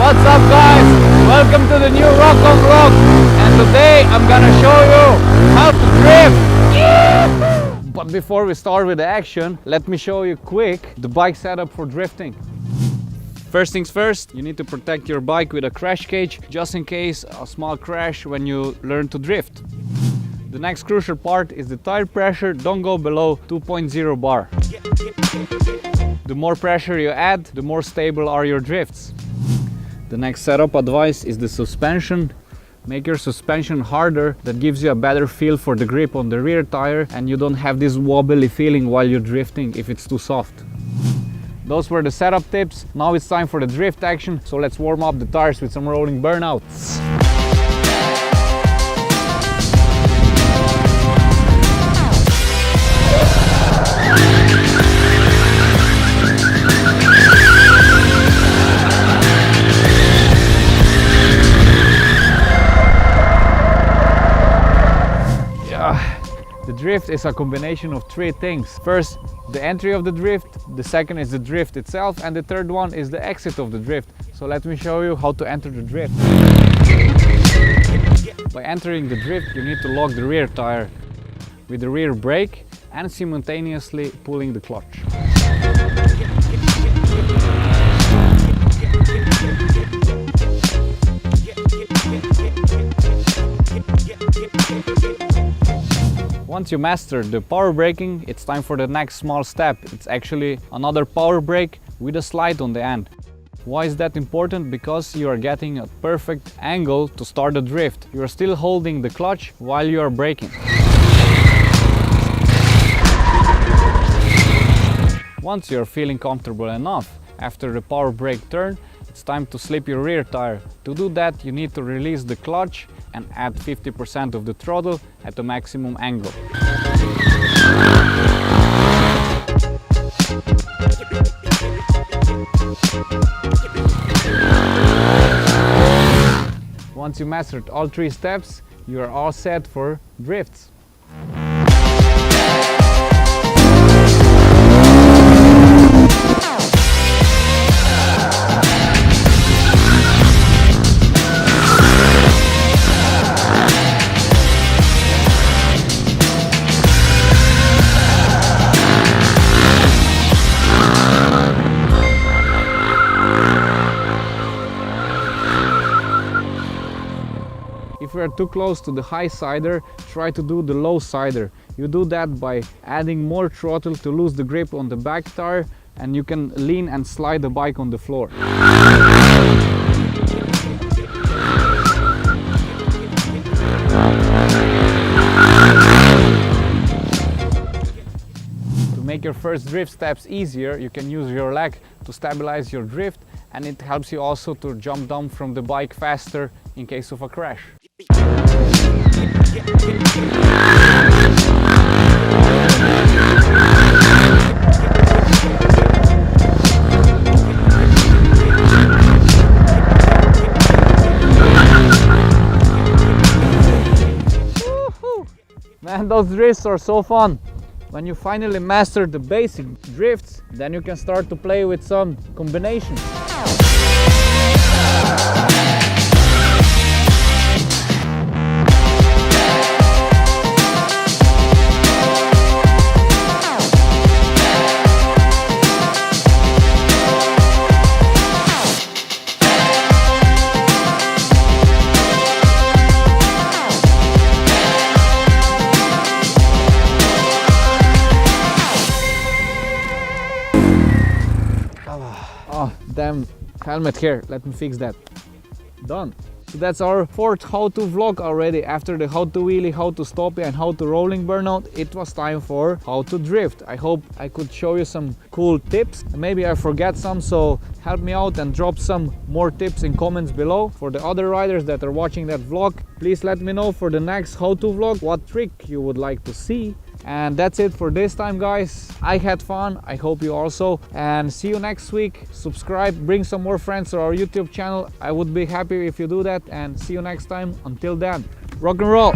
What's up guys? Welcome to the new Rocco vlog, and today I'm gonna show you how to drift. But before we start with the action, let me show you quick the bike setup for drifting. First things first, you need to protect your bike with a crash cage just in case a small crash when you learn to drift. The next crucial part is the tire pressure. Don't go below 2.0 bar. The more pressure you add, the more stable are your drifts. The next setup advice is the suspension. Make your suspension harder. That gives you a better feel for the grip on the rear tire, and you don't have this wobbly feeling while you're drifting if it's too soft. Those were the setup tips. Now it's time for the drift action, so let's warm up the tires with some rolling burnouts. The drift is a combination of three things. First, the entry of the drift, the second is the drift itself, and the third one is the exit of the drift. So let me show you how to enter the drift. By entering the drift, you need to lock the rear tire with the rear brake and simultaneously pulling the clutch. Once you master the power braking, it's time for the next small step. It's actually another power brake with a slide on the end. Why is that important? Because you are getting a perfect angle to start the drift. You are still holding the clutch while you are braking. Once you are feeling comfortable enough after the power brake turn, it's time to slip your rear tire. To do that, you need to release the clutch and add 50% of the throttle at the maximum angle. Once you mastered all three steps, you are all set for drifts. If you are too close to the high sider, try to do the low sider. You do that by adding more throttle to lose the grip on the back tire, and you can lean and slide the bike on the floor. To make your first drift steps easier, you can use your leg to stabilize your drift, and it helps you also to jump down from the bike faster in case of a crash. Man, those drifts are so fun. When you finally master the basic drifts, then you can start to play with some combinations. Oh, damn helmet here. Let me fix that. Done. So that's our fourth how-to vlog already. After the how to wheelie, how to stoppie and how to rolling burnout, it was time for how to drift. I hope I could show you some cool tips. Maybe I forget some, so help me out and drop some more tips in comments below. For the other riders that are watching that vlog, please let me know for the next how-to vlog what trick you would like to see. And that's it for this time, guys. I had fun, I hope you also, and see you next week. Subscribe, bring some more friends to our YouTube channel. I would be happy if you do that, and see you next time. Until then, rock and roll.